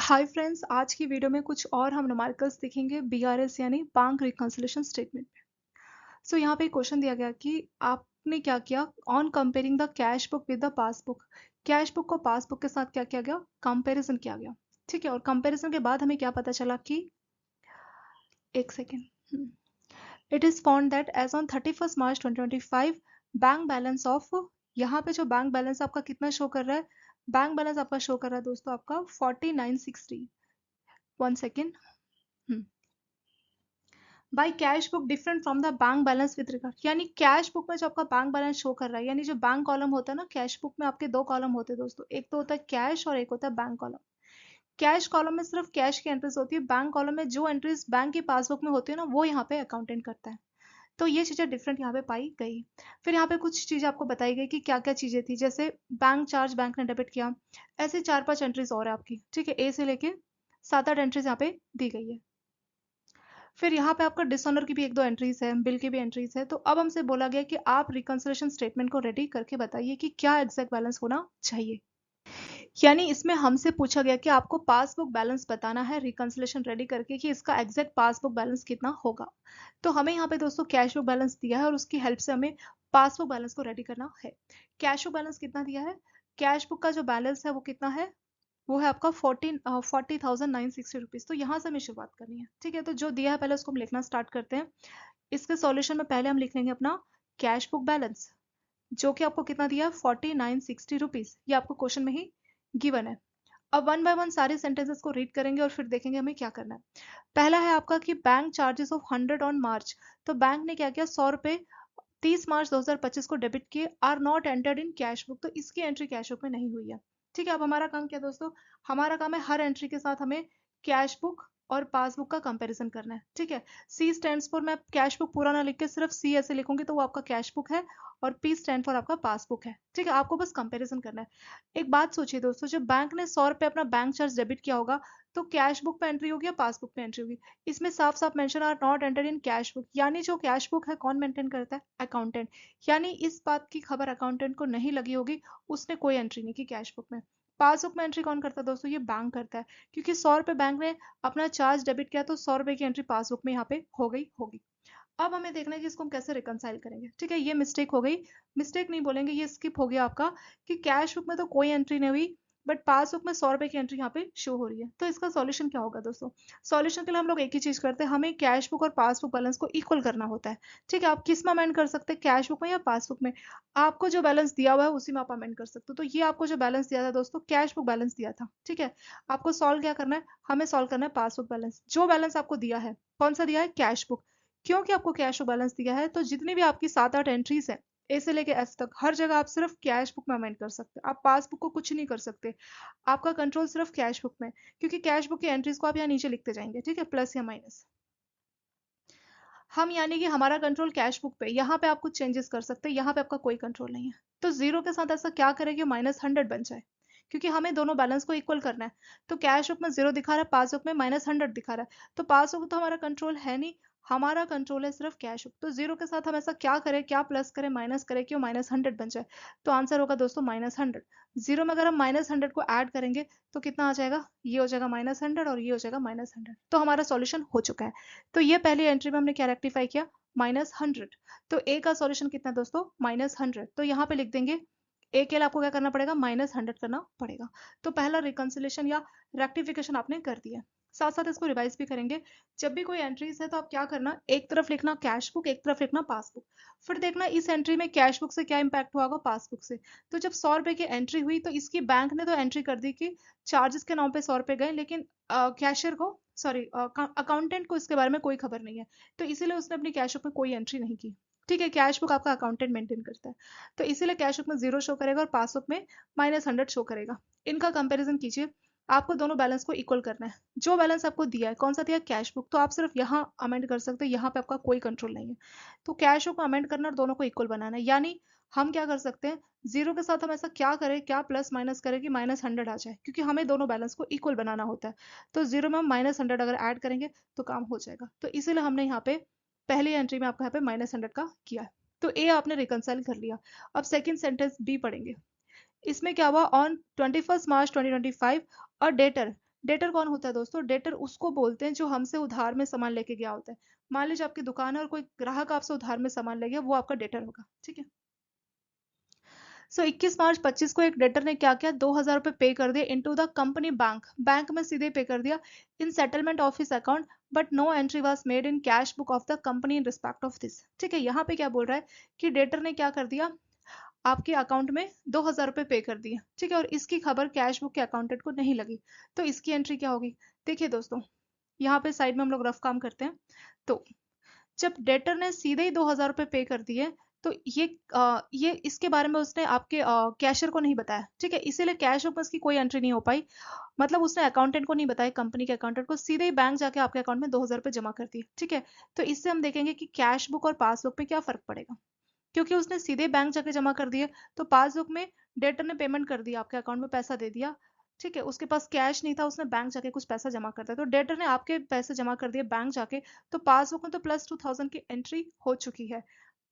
Hi friends, आज की video में कुछ और हम न्यूमेरिकल्स सीखेंगे बीआरएस यानी बैंक रिकंसिलिएशन स्टेटमेंट में। सो यहाँ पे क्वेश्चन दिया गया कि आपने क्या किया on comparing the cash book with the passbook. Cash book को पासबुक के साथ क्या किया गया, कंपैरिजन किया गया। ठीक है, और कंपैरिजन के बाद हमें क्या पता चला कि एक second, it is found that as on 31 March 2025 bank balance of, यहाँ पे जो बैंक बैलेंस आपका कितना शो कर रहा है, बैंक बैलेंस आपका शो कर रहा है दोस्तों आपका 4960। One second, by cash book different from the bank balance with regard, यानी कैश बुक में जो आपका बैंक बैलेंस शो कर रहा है, यानी जो बैंक कॉलम होता है ना, कैश बुक में आपके दो कॉलम होते हैं दोस्तों, एक तो होता है कैश और एक होता है बैंक कॉलम। कैश कॉलम में सिर्फ कैश की एंट्रीज होती है, बैंक कॉलम में जो एंट्रीज बैंक की पासबुक में होती है ना, वो यहाँ पे अकाउंटेंट करता है। तो ये चीजें डिफरेंट यहाँ पे पाई गई। फिर यहाँ पे कुछ चीजें आपको बताई गई कि क्या क्या चीजें थी, जैसे बैंक चार्ज बैंक ने डेबिट किया, ऐसे 4-5 एंट्रीज और है आपकी। ठीक है, ए से लेके 7-8 एंट्रीज यहाँ पे दी गई है। फिर यहाँ पे आपका डिसऑनर की भी 1-2 एंट्रीज है, बिल की भी एंट्रीज है। तो अब हमसे बोला गया कि आप रिकंसिलिएशन स्टेटमेंट को रेडी करके बताइए कि क्या एग्जैक्ट बैलेंस होना चाहिए। यानी इसमें हमसे पूछा गया कि आपको पासबुक बैलेंस बताना है रिकंसिलिएशन रेडी करके कि इसका एग्जैक्ट पासबुक बैलेंस कितना होगा। तो हमें यहाँ पे दोस्तों कैश बुक बैलेंस दिया है और उसकी हेल्प से हमें पासबुक बैलेंस को रेडी करना है। कैश बुक बैलेंस कितना दिया है, कैश बुक का जो बैलेंस है वो कितना है, वो है आपका 40,960 रुपीज। तो यहाँ से हमें शुरुआत करनी है। ठीक है, तो जो दिया है पहले उसको हम लिखना स्टार्ट करते हैं। इसके सॉल्यूशन में पहले हम लिख लेंगे अपना कैश बुक बैलेंस, जो कि आपको कितना दिया है 4960 रुपीज, ये आपको क्वेश्चन में ही गिवन है। अब वन बाय वन सारे सेंटेंसेस को रीड करेंगे और फिर देखेंगे हमें क्या करना है। पहला है आपका कि bank charges of 100 on March. तो बैंक ने क्या किया, 100 रुपए 30 मार्च 2025 को डेबिट किए, are not entered in cash book. तो इसकी एंट्री कैश बुक में नहीं हुई है। ठीक है, अब हमारा काम क्या दोस्तों, हमारा काम है हर एंट्री के साथ हमें कैश बुक और पासबुक का कंपैरिजन करना है। ठीक है, सी स्टैंड्स फॉर, मैं कैश बुक पूरा ना लिख के सिर्फ सी ऐसे लिखूंगी तो वो आपका कैश बुक है, और पी स्टैंड फॉर आपका पासबुक है। ठीक है, आपको बस कंपैरिजन करना है। एक बात सोचिए दोस्तों, जब बैंक ने 100 रुपए अपना बैंक चार्ज डेबिट किया होगा, तो कैश बुक पे एंट्री होगी या पासबुक पे एंट्री होगी। इसमें साफ साफ mention are not enter in cash book, यानी जो कैश बुक है कौन मेंटेन करता है, अकाउंटेंट। यानी इस बात की खबर अकाउंटेंट को नहीं लगी होगी, उसने कोई एंट्री नहीं की कैश बुक में। पासबुक में एंट्री कौन करता है दोस्तों, ये बैंक करता है, क्योंकि 100 रुपए बैंक ने अपना चार्ज डेबिट किया, तो 100 रुपए की एंट्री पासबुक में यहाँ पे हो गई होगी। अब हमें देखना है कि इसको हम कैसे रिकंसाइल करेंगे। ठीक है, ये मिस्टेक हो गई, मिस्टेक नहीं बोलेंगे, ये स्किप हो गया आपका, कि कैश बुक में तो कोई एंट्री नहीं हुई, बट पासबुक में 100 रुपए की एंट्री यहाँ पे शो हो रही है। तो इसका सॉल्यूशन क्या होगा दोस्तों, सॉल्यूशन के लिए हम लोग एक ही चीज करते हैं, हमें कैश बुक और पासबुक बैलेंस को इक्वल करना होता है। ठीक है, आप किस में अमेंड कर सकते हैं, कैश बुक में या पासबुक में। आपको जो बैलेंस दिया हुआ है उसी में आप अमेंड कर सकते हो। तो ये आपको जो बैलेंस दिया था दोस्तों, कैश बुक बैलेंस दिया था। ठीक है, आपको सॉल्व क्या करना है, हमें सॉल्व करना है पासबुक बैलेंस। जो बैलेंस आपको दिया है, कौन सा दिया है, कैश बुक। क्योंकि आपको कैश बुक बैलेंस दिया है, तो जितनी भी आपकी 7-8 एंट्रीज है, ए से लेके एस तक, हर जगह आप सिर्फ कैश बुक में अमेंड कर सकते हैं, आप पासबुक को कुछ नहीं कर सकते। आपका कंट्रोल सिर्फ कैश बुक में, क्योंकि कैश बुक की एंट्रीज को आप यहाँ नीचे लिखते जाएंगे। ठीक है, प्लस या माइनस। हम यानी कि हमारा कंट्रोल कैश बुक पे, यहाँ पे आप कुछ चेंजेस कर सकते हैं, यहाँ पे आपका कोई कंट्रोल नहीं है। तो जीरो के साथ ऐसा क्या करें कि -100 बन जाए, क्योंकि हमें दोनों बैलेंस को इक्वल करना है। तो कैश बुक में जीरो दिखा रहा है, पासबुक में -100 दिखा रहा है, तो पासबुक तो हमारा कंट्रोल है नहीं, हमारा कंट्रोल है सिर्फ कैश बुक। तो जीरो के साथ हम ऐसा क्या करें, क्या प्लस करें, माइनस करें कि वो -100 बन जाए। तो आंसर होगा दोस्तों -100। जीरो में अगर हम -100 को ऐड करेंगे तो कितना आ जाएगा, ये हो जाएगा -100 और ये हो जाएगा -100। तो हमारा सॉल्यूशन हो चुका है। तो ये पहली एंट्री में हमने क्या रेक्टिफाई किया, -100। तो ए का सॉल्यूशन कितना दोस्तों, -100। तो यहाँ पे लिख देंगे ए के लिए आपको क्या करना पड़ेगा, -100 करना पड़ेगा। तो पहला रिकंसिलेशन या रेक्टिफिकेशन आपने कर दिया। साथ साथ इसको रिवाइज भी करेंगे। जब भी कोई एंट्रीज है तो आप क्या करना, एक तरफ लिखना कैश बुक, एक तरफ लिखना पासबुक। फिर देखना इस एंट्री में कैश बुक से क्या इंपैक्ट हुआ होगा, पासबुक से। तो जब 100 रुपए की एंट्री हुई, तो इसकी बैंक ने तो एंट्री कर दी कि चार्जेस के नाम पे 100 रुपए गए, लेकिन कैशियर को, सॉरी अकाउंटेंट को इसके बारे में कोई खबर नहीं है। तो इसीलिए उसने अपनी कैश बुक में कोई एंट्री नहीं की। ठीक है, कैश बुक आपका अकाउंटेंट मेंटेन करता है, तो इसीलिए कैश बुक में जीरो शो करेगा और पासबुक में -100 शो करेगा। इनका कंपैरिजन कीजिए, आपको दोनों बैलेंस को इक्वल करना है। जो बैलेंस आपको दिया है, कौन सा दिया है, कैश बुक, तो आप सिर्फ यहाँ अमेंड कर सकते हैं, यहाँ पे आपका कोई कंट्रोल नहीं है। तो कैश बुक को अमेंड करना और दोनों को इक्वल बनाना है। यानी हम क्या कर सकते हैं, जीरो के साथ हम ऐसा क्या करें, क्या प्लस माइनस करें कि -100 आ जाए, क्योंकि हमें दोनों बैलेंस को इक्वल बनाना होता है। तो जीरो में हम -100 अगर ऐड करेंगे तो काम हो जाएगा। तो इसीलिए हमने यहाँ पे पहली एंट्री में आपका यहाँ पे -100 का किया है। तो ए आपने रिकंसाइल कर लिया। अब सेकंड सेंटेंस बी पढ़ेंगे। इसमें क्या हुआ, on 21 March 2025 a debtor debtor कौन होता है दोस्तों? डेटर उसको बोलते हैं जो हमसे उधार में सामान लेके गया होता है। मान लीजिए आपकी दुकान है और कोई ग्राहक आपसे उधार में सामान ले गया, वो आपका डेटर होगा, ठीक है। सो 21 मार्च 25 को एक डेटर ने क्या किया, 2000 रुपए पे कर दिए into the company bank, bank में सीधे पे कर दिया in settlement of his account, but no entry was made in cash book of the company in respect of this. ठीक है, यहाँ पे क्या बोल रहा है कि डेटर ने क्या कर दिया, आपके अकाउंट में 2000 रुपए पे कर दिए, ठीक है, और इसकी खबर कैश बुक के अकाउंटेंट को नहीं लगी, तो इसकी एंट्री क्या होगी? देखिए दोस्तों, यहाँ पे साइड में हम लोग रफ काम करते हैं। तो जब डेटर ने सीधे ही 2000 रुपए पे कर दिए, तो ये इसके बारे में उसने आपके कैशियर को नहीं बताया, ठीक है, इसीलिए कैश बुक में उसकी कोई एंट्री नहीं हो पाई। मतलब उसने अकाउंटेंट को नहीं बताया, कंपनी के अकाउंटेंट को, सीधे ही बैंक जाके आपके अकाउंट में 2000 रुपए जमा कर दिए, ठीक है। तो इससे हम देखेंगे कि कैश बुक और पासबुक पे क्या फर्क पड़ेगा, क्योंकि उसने सीधे बैंक जाके जमा कर दिए, तो पासबुक में डेटर ने पेमेंट कर दिया, आपके अकाउंट में पैसा दे दिया, ठीक है, उसके पास कैश नहीं था, उसने बैंक जाके कुछ पैसा जमा कर दिया, तो डेटर ने आपके पैसे जमा कर दिए बैंक जाके, तो पासबुक में तो प्लस 2000 की एंट्री हो चुकी है,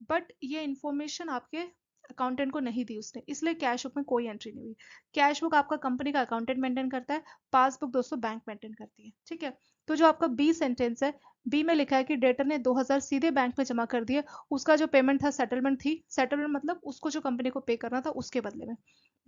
बट ये इन्फॉर्मेशन आपके अकाउंटेंट को नहीं दी उसने, इसलिए कैश बुक में कोई एंट्री नहीं हुई। कैश बुक आपका कंपनी का अकाउंटेंट मेंटेन करता है, पासबुक दोस्तों बैंक मेंटेन करती है, ठीक है। तो जो आपका बी सेंटेंस है, बी में लिखा है कि डेटर ने 2000 सीधे बैंक में जमा कर दिए, उसका जो पेमेंट था सेटलमेंट थी, सेटलमेंट मतलब उसको जो कंपनी को पे करना था उसके बदले में,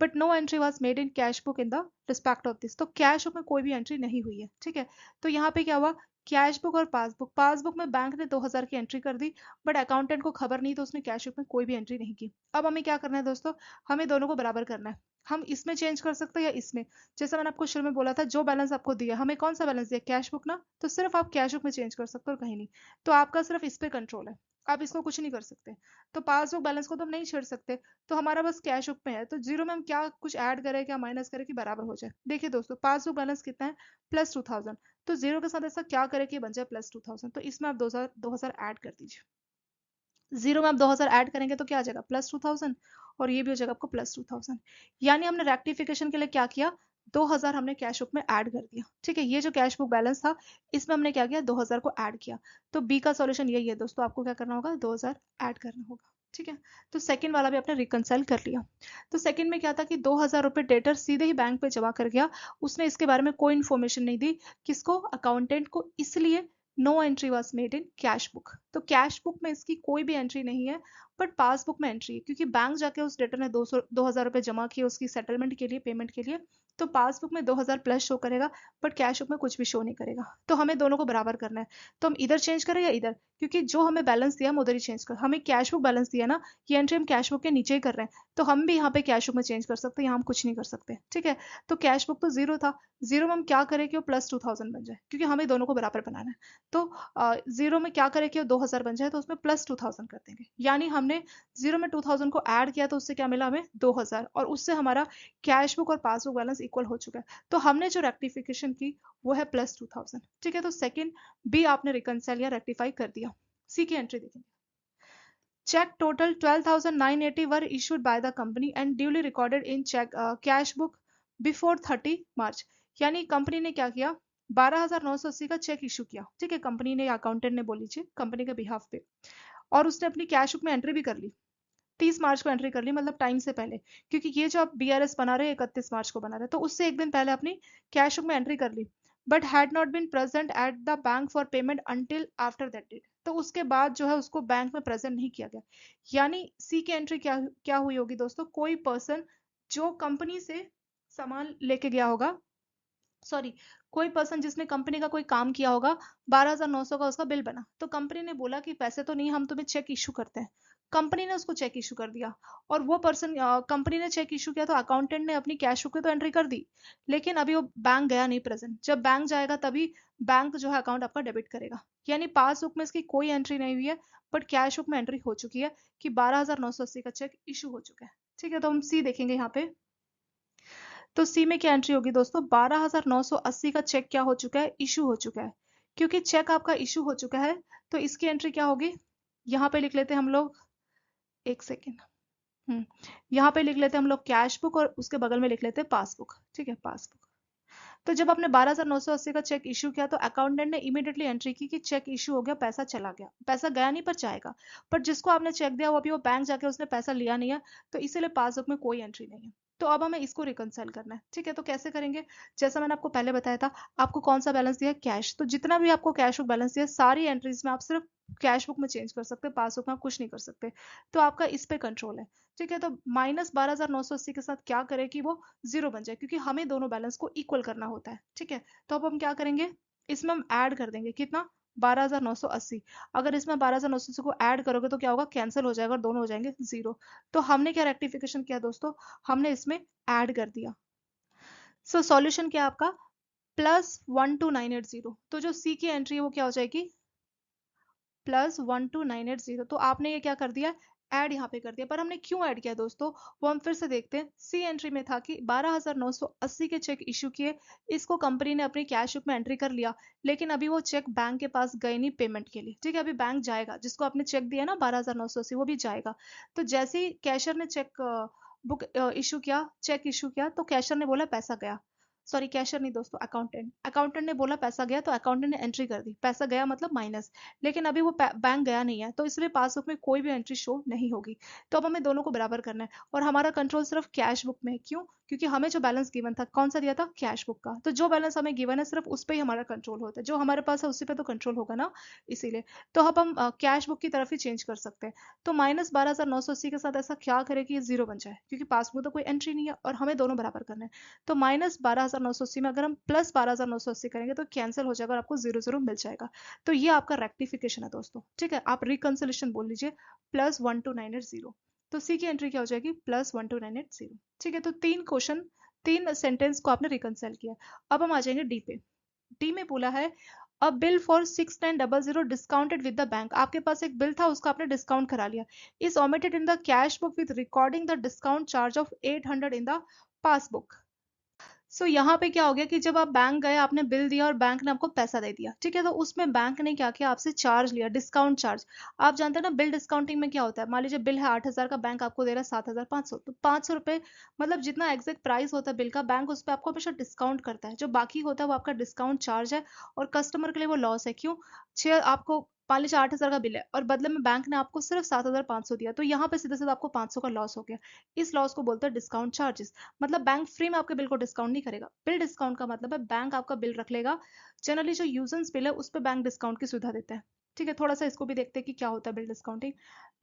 but no entry was made in cash book in the respect of this, तो कैश बुक में कोई भी एंट्री नहीं हुई है, ठीक है। तो यहाँ पे क्या हुआ, कैश बुक और पासबुक, पासबुक में बैंक ने 2000 की एंट्री कर दी, बट अकाउंटेंट को खबर नहीं, तो उसने कैश बुक में कोई भी एंट्री नहीं की। अब हमें क्या करना है दोस्तों, हमें दोनों को बराबर करना है। हम इसमें चेंज कर सकते हैं या इसमें, जैसे मैंने आपको शुरू में बोला था, जो बैलेंस आपको दिया, हमें कौन सा बैलेंस दिया, कैश बुक ना, तो सिर्फ आप कैश बुक में चेंज कर सकते हो और कहीं नहीं। तो आपका सिर्फ इस पे कंट्रोल है, आप इसको कुछ नहीं कर सकते। तो पासबुक बैलेंस को तो हम नहीं छेड़ सकते, तो हमारा बस कैश बुक में है, तो जीरो में हम क्या कुछ ऐड करें, क्या माइनस करें कि बराबर हो जाए। देखिए दोस्तों, पासबुक बैलेंस कितना है, प्लस 2000, तो जीरो के साथ ऐसा क्या करें कि बन जाए प्लस 2000, तो इसमें आप 2000 ऐड कर दीजिए। जीरो में आप 2000 ऐड करेंगे तो क्या आ जाएगा, प्लस 2000, और ये भी हो जाएगा आपको प्लस 2000। यानी हमने रेक्टिफिकेशन के लिए क्या किया, 2000 हमने कैश बुक में ऐड कर दिया, ठीक है। ये जो कैश बुक बैलेंस था, इसमें हमने क्या किया, 2000 को ऐड किया। तो बी का सॉल्यूशन यही है दोस्तों, आपको क्या करना होगा, 2000 ऐड करना होगा, ठीक है। तो सेकंड वाला भी आपने रिकंसाइल कर लिया। तो सेकंड में क्या था कि 2000 रुपए डेटर सीधे ही बैंक पे जमा कर गया, उसने इसके बारे में कोई इन्फॉर्मेशन नहीं दी, किसको, अकाउंटेंट को, इसलिए no entry was made in cash book. तो कैश बुक में इसकी कोई भी एंट्री नहीं है, बट पासबुक में एंट्री है, क्योंकि बैंक जाके उस डेटर ने 2000 रुपए जमा किए उसकी सेटलमेंट के लिए, पेमेंट के लिए, तो पासबुक में 2000 प्लस शो करेगा, बट कैश बुक में कुछ भी शो नहीं करेगा। तो हमें दोनों को बराबर करना है, तो हम इधर चेंज करें या इधर, क्योंकि जो हमें बैलेंस दिया हम उधर ही चेंज कर, हमें कैश बुक बैलेंस दिया ना, ये एंट्री हम कैश बुक के नीचे ही कर रहे हैं, तो हम भी यहाँ पे कैश बुक में चेंज कर सकते हैं, यहाँ हम कुछ नहीं कर सकते, ठीक है। तो कैश बुक तो जीरो था, जीरो में हम क्या करें कि वो प्लस 2000 बन जाए, क्योंकि हमें दोनों को बराबर बनाना है। तो जीरो में क्या करें कि 2000 बन जाए, तो उसमें प्लस 2000 कर देंगे, यानी हमने जीरो में 2000 को ऐड किया, तो उससे क्या मिला हमें 2000, और उससे हमारा कैश बुक और पासबुक बैलेंस इक्वल हो चुका है। तो हमने जो रेक्टिफिकेशन की वो है प्लस 2000, ठीक है। तो सेकंड बी आपने रिकंसाइल या रेक्टिफाई कर दिया। सी की एंट्री देखेंगे, check total 12,980 were issued by the company and duly recorded in check cash book before 30 मार्च। यानी कंपनी ने क्या किया, 12,980 का चेक इशू किया, ठीक है, कंपनी ने, अकाउंटेंट ने बोल लीजिए, कंपनी के बिहाफ पे, और उसने अपनी कैश बुक में एंट्री भी कर ली, 30 मार्च को एंट्री कर ली, मतलब टाइम से पहले, क्योंकि ये जो आप बीआरएस बना रहे हैं 31 मार्च को बना रहे हैं, तो उससे एक दिन पहले अपनी कैश बुक में एंट्री कर ली, but had not been present at the bank for payment until after that date. तो उसके बाद जो है उसको बैंक में प्रेजेंट नहीं किया गया। यानी सी की एंट्री क्या क्या हुई होगी दोस्तों, कोई पर्सन जो कंपनी से सामान लेके गया होगा, सॉरी, कोई पर्सन जिसने कंपनी का कोई काम किया होगा, 12,900 का उसका बिल बना, तो कंपनी ने बोला कि पैसे तो नहीं, हम तुम्हें चेक इशू करते हैं, कंपनी ने उसको चेक इशू कर दिया, और वो पर्सन, कंपनी ने चेक इशू किया, तो अकाउंटेंट ने अपनी कैश बुक में तो एंट्री कर दी, लेकिन अभी वो बैंक गया नहीं प्रेजेंट, जब बैंक जाएगा तभी बैंक जो है अकाउंट आपका डेबिट करेगा। यानी पासबुक में इसकी कोई एंट्री नहीं हुई है, बट कैश बुक में एंट्री हो चुकी है कि 12,980 का चेक इशू हो चुका है, ठीक है। तो हम सी देखेंगे यहाँ पे, तो सी में क्या एंट्री होगी दोस्तों, 12,980 का चेक क्या हो चुका है, इशू हो चुका है, क्योंकि चेक आपका इशू हो चुका है, तो इसकी एंट्री क्या होगी, यहाँ पे लिख लेते हैं हम लोग, एक सेकेंड, यहाँ पे लिख लेते हैं हम लोग कैश बुक, और उसके बगल में लिख लेते हैं पासबुक, ठीक है, पासबुक। तो जब आपने 12,980 का चेक इशू किया, तो अकाउंटेंट ने इमीडिएटली एंट्री की कि चेक इशू हो गया, पैसा चला गया, पैसा गया नहीं पर जाएगा, पर जिसको आपने चेक दिया वो अभी वो बैंक जाके उसने पैसा लिया नहीं है, तो इसीलिए पासबुक में कोई एंट्री नहीं है। तो अब हमें इसको रिकंसाइल करना है, ठीक है। तो कैसे करेंगे, जैसा मैंने आपको पहले बताया था, आपको कौन सा बैलेंस दिया है, कैश। तो जितना भी आपको कैश बुक बैलेंस दिया है, सारी एंट्रीज में आप सिर्फ कैश बुक में चेंज कर सकते हैं, पासबुक में आप कुछ नहीं कर सकते। तो आपका इस पे कंट्रोल है, ठीक है। तो -12,980 के साथ क्या करें कि वो जीरो बन जाए, क्योंकि हमें दोनों बैलेंस को इक्वल करना होता है, ठीक है। तो अब हम क्या करेंगे, इसमें हम ऐड कर देंगे कितना, 12,980। अगर इसमें 12,980 को ऐड करोगे तो क्या होगा, कैंसिल हो जाएगा और दोनों हो जाएंगे जीरो। तो हमने क्या रेक्टिफिकेशन किया दोस्तों, हमने इसमें ऐड कर दिया। सो सॉल्यूशन क्या है आपका, +12980। तो जो सी की एंट्री है वो क्या हो जाएगी, +12980। तो आपने ये क्या कर दिया, ऐड यहाँ पे कर दिया। पर हमने क्यों ऐड किया दोस्तों, वो हम फिर से देखते हैं। सी एंट्री में था कि 12,980 के चेक इशू किए, इसको कंपनी ने अपनी कैश बुक में एंट्री कर लिया, लेकिन अभी वो चेक बैंक के पास गए नहीं पेमेंट के लिए, ठीक है। अभी बैंक जाएगा, जिसको आपने चेक दिया ना 12,980, वो भी जाएगा। तो जैसे ही कैशियर ने चेक बुक इशू किया, चेक इशू किया, तो कैशियर ने बोला पैसा गया, सॉरी कैशियर नहीं दोस्तों, अकाउंटेंट, अकाउंटेंट ने बोला पैसा गया, तो अकाउंटेंट ने एंट्री कर दी, पैसा गया मतलब माइनस। लेकिन अभी वो बैंक गया नहीं है, तो इसलिए पासबुक में कोई भी एंट्री शो नहीं होगी। तो अब हमें दोनों को बराबर करना है, और हमारा कंट्रोल सिर्फ कैश बुक में है। क्यों, क्योंकि हमें जो बैलेंस गिवन था, कौन सा दिया था, कैश बुक का। तो जो बैलेंस हमें गिवन है सिर्फ उस पर ही हमारा कंट्रोल होता है, जो हमारे पास है उसी पे तो कंट्रोल होगा ना, इसीलिए। तो अब हम कैश बुक की तरफ ही चेंज कर सकते हैं। तो -12,980 के साथ ऐसा क्या करें कि ये जीरो बन जाए, क्योंकि पासबुक में तो कोई एंट्री नहीं है और हमें दोनों बराबर करना है। तो -12,980 में अगर हम +12,980 करेंगे तो कैंसिल हो जाएगा और आपको जीरो जीरो मिल जाएगा। तो ये आपका रेक्टिफिकेशन है दोस्तों, ठीक है। आप रिकंसिलेशन बोल लीजिए, +12980। तो सी की एंट्री क्या हो जाएगी, +12980, ठीक है। तो तीन क्वेश्चन, तीन सेंटेंस को आपने रिकंसाइल किया। अब हम आ जाएंगे डी पे। डी में बोला है, अ bill for 6900 discounted with the bank. आपके पास एक बिल था, उसका आपने डिस्काउंट करा लिया, is omitted in the cash book with recording the discount charge of 800 in the passbook. So यहाँ पे क्या हो गया कि जब आप बैंक गए, आपने बिल दिया और बैंक ने आपको पैसा दे दिया, ठीक है। तो उसमें बैंक ने क्या किया, आपसे चार्ज लिया, डिस्काउंट चार्ज। आप जानते हैं ना बिल डिस्काउंटिंग में क्या होता है, मान लीजिए बिल है 8,000 का, बैंक आपको दे रहा है 7,500, तो 500 रुपये, मतलब जितना एग्जैक्ट प्राइस होता है बिल का, बैंक उस पर आपको हमेशा डिस्काउंट करता है। जो बाकी होता है वो आपका डिस्काउंट चार्ज है, और कस्टमर के लिए वो लॉस है। क्यों, छः आपको, मान लीजिए 8,000 का बिल है और बदले में बैंक ने आपको सिर्फ 7,500 दिया, तो यहाँ पे सीधे सीधे आपको 500 का लॉस हो गया। इस लॉस को बोलते हैं डिस्काउंट चार्जेस। मतलब बैंक फ्री में आपके बिल को डिस्काउंट नहीं करेगा। बिल डिस्काउंट का मतलब है बैंक आपका बिल रख लेगा। जनरली जो यूजेंस बिल है उस पर बैंक डिस्काउंट की सुविधा देता है, ठीक है। थोड़ा सा इसको भी देखते हैं कि क्या होता है बिल डिस्काउंटिंग।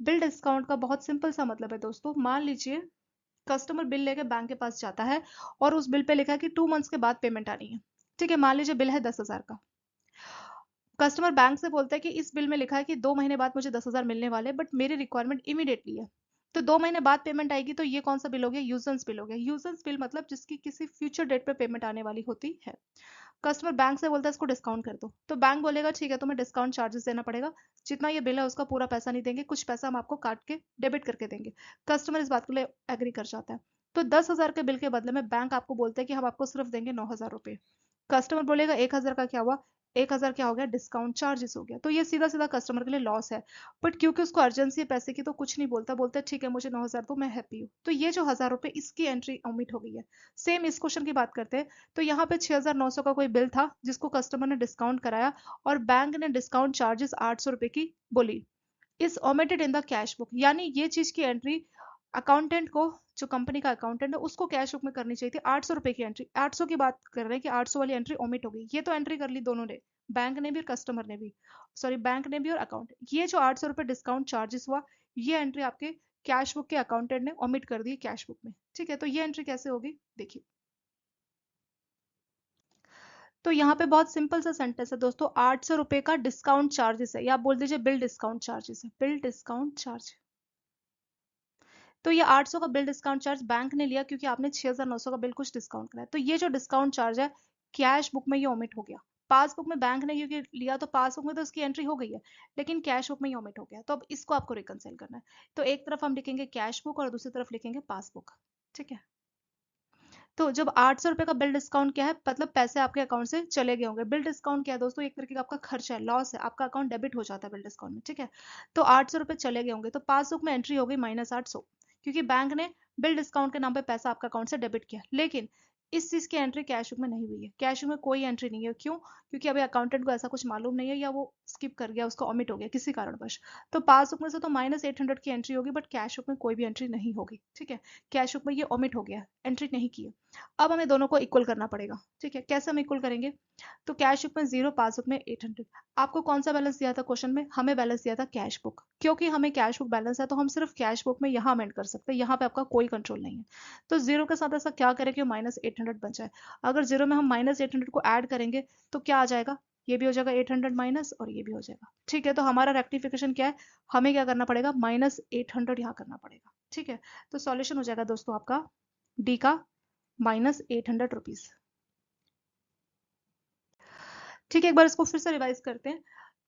बिल डिस्काउंट का बहुत सिंपल सा मतलब है दोस्तों, मान लीजिए कस्टमर बिल लेके बैंक के पास जाता है और उस बिल पे लिखा है कि 2 मंथ्स के बाद पेमेंट आनी है, ठीक है। मान लीजिए बिल है 10,000 का, कस्टमर बैंक से बोलता है कि इस बिल में लिखा है कि 2 महीने बाद मुझे 10,000 मिलने वाले, बट मेरी रिक्वायरमेंट इमीडिएटली है। तो 2 महीने बाद पेमेंट आएगी, तो ये कौन सा बिल हो गया, यूजेंस बिल हो गया। यूजेंस बिल मतलब जिसकी किसी फ्यूचर डेट पे पेमेंट आने वाली होती है। कस्टमर बैंक से बोलता है इसको डिस्काउंट कर दो, तो बैंक बोलेगा ठीक है, तुम्हें डिस्काउंट चार्जेस देना पड़ेगा, जितना ये बिल है उसका पूरा पैसा नहीं देंगे, कुछ पैसा हम आपको काट के डेबिट करके देंगे। कस्टमर इस बात के लिए एग्री कर जाता है। तो 10,000 के बिल के बदले में बैंक आपको बोलते हैं कि हम आपको सिर्फ देंगे 9,000 रुपये। कस्टमर बोलेगा 1,000 का क्या हुआ, 1,000 क्या हो गया, डिस्काउंट चार्जेस हो गया। तो ये सीधा सीधा कस्टमर के लिए लॉस है। बट क्योंकि उसको अर्जेंसी है पैसे की, तो कुछ नहीं बोलता, बोलता है ठीक है मुझे 9,000 दो, मैं हैप्पी हूँ। तो ये जो 1,000 रुपये, इसकी एंट्री ओमिट हो गई है। सेम इस क्वेश्चन की बात करते हैं। तो यहाँ पे 6,900 का कोई बिल था जिसको कस्टमर ने डिस्काउंट कराया, और बैंक ने डिस्काउंट चार्जेस 800 रुपये की बोली, is omitted in the cash book. यानी ये चीज की एंट्री अकाउंटेंट को, जो कंपनी का अकाउंटेंट है उसको कैश बुक में करनी चाहिए थी। 800 रुपये की एंट्री, 800 की बात कर रहे हैं कि 800 वाली एंट्री ओमिट हो गई। ये तो एंट्री कर ली दोनों ने, बैंक ने भी और कस्टमर ने भी, सॉरी बैंक ने भी और अकाउंट। ये जो 800 रुपये डिस्काउंट चार्जेस हुआ, ये एंट्री आपके कैश बुक के अकाउंटेंट ने ओमिट कर दी कैश बुक में, ठीक है। तो ये एंट्री कैसे होगी देखिए। तो यहाँ पे बहुत सिंपल सा सेंटेंस है दोस्तों, 800 रुपये का डिस्काउंट चार्जेस है, या आप बोल दीजिए बिल डिस्काउंट चार्जेस है, बिल डिस्काउंट चार्ज। तो ये 800 का बिल डिस्काउंट चार्ज बैंक ने लिया, क्योंकि आपने 6,900 का बिल कुछ डिस्काउंट कराया। तो ये जो डिस्काउंट चार्ज है, कैश बुक में ये ओमिट हो गया। पासबुक में बैंक ने क्योंकि लिया, तो पासबुक में तो उसकी एंट्री हो गई है, लेकिन कैश बुक में ये ओमिट हो गया। तो अब इसको आपको रिकंसाइल करना है। तो एक तरफ हम लिखेंगे कैश बुक और दूसरी तरफ लिखेंगे पासबुक, ठीक है। तो जब 800 रुपये का बिल डिस्काउंट क्या है, मतलब पैसे आपके अकाउंट से चले गए होंगे। बिल डिस्काउंट क्या है दोस्तों, एक तरीके का आपका खर्चा है, लॉस है, आपका अकाउंट डेबिट हो जाता है बिल डिस्काउंट में, ठीक है। तो 800 रुपये चले गए होंगे, तो पासबुक में एंट्री हो गई -800, क्योंकि बैंक ने बिल डिस्काउंट के नाम पे पैसा आपका अकाउंट से डेबिट किया। लेकिन इस चीज की एंट्री कैश बुक में नहीं हुई है, कैश बुक में कोई एंट्री नहीं है। क्यों? क्योंकि अभी अकाउंटेंट को ऐसा कुछ मालूम नहीं है, या वो स्किप कर गया, उसका ओमिट हो गया किसी कारणवश। तो पासबुक में से तो -800 की एंट्री होगी, बट कैश बुक में कोई भी एंट्री नहीं होगी। ठीक है, कैश बुक में ये ओमिट हो गया, एंट्री नहीं की है। अब हमें दोनों को इक्वल करना पड़ेगा। ठीक है, कैसे हम इक्वल करेंगे? तो कैश बुक में 0, पासबुक में 800। आपको कौन सा बैलेंस दिया था क्वेश्चन में? हमें बैलेंस दिया था कैश बुक। क्योंकि हमें कैश बुक बैलेंस है, तो हम सिर्फ कैश बुक में यहाँ अमेंड कर सकते हैं, यहाँ पे आपका कोई कंट्रोल नहीं है। तो 0 के साथ ऐसा क्या करें कि -800 बन जाए? अगर 0 में हम -800 को ऐड करेंगे तो क्या आ जाएगा? ये भी हो जाएगा 800 माइनस, और ये भी हो जाएगा। ठीक है, तो हमारा रेक्टिफिकेशन क्या है? हमें क्या करना पड़ेगा? -800 यहाँ करना पड़ेगा। ठीक है, तो सॉल्यूशन हो जाएगा दोस्तों आपका डी का -800 रुपीज। ठीक है, एक बार इसको फिर से रिवाइज करते हैं।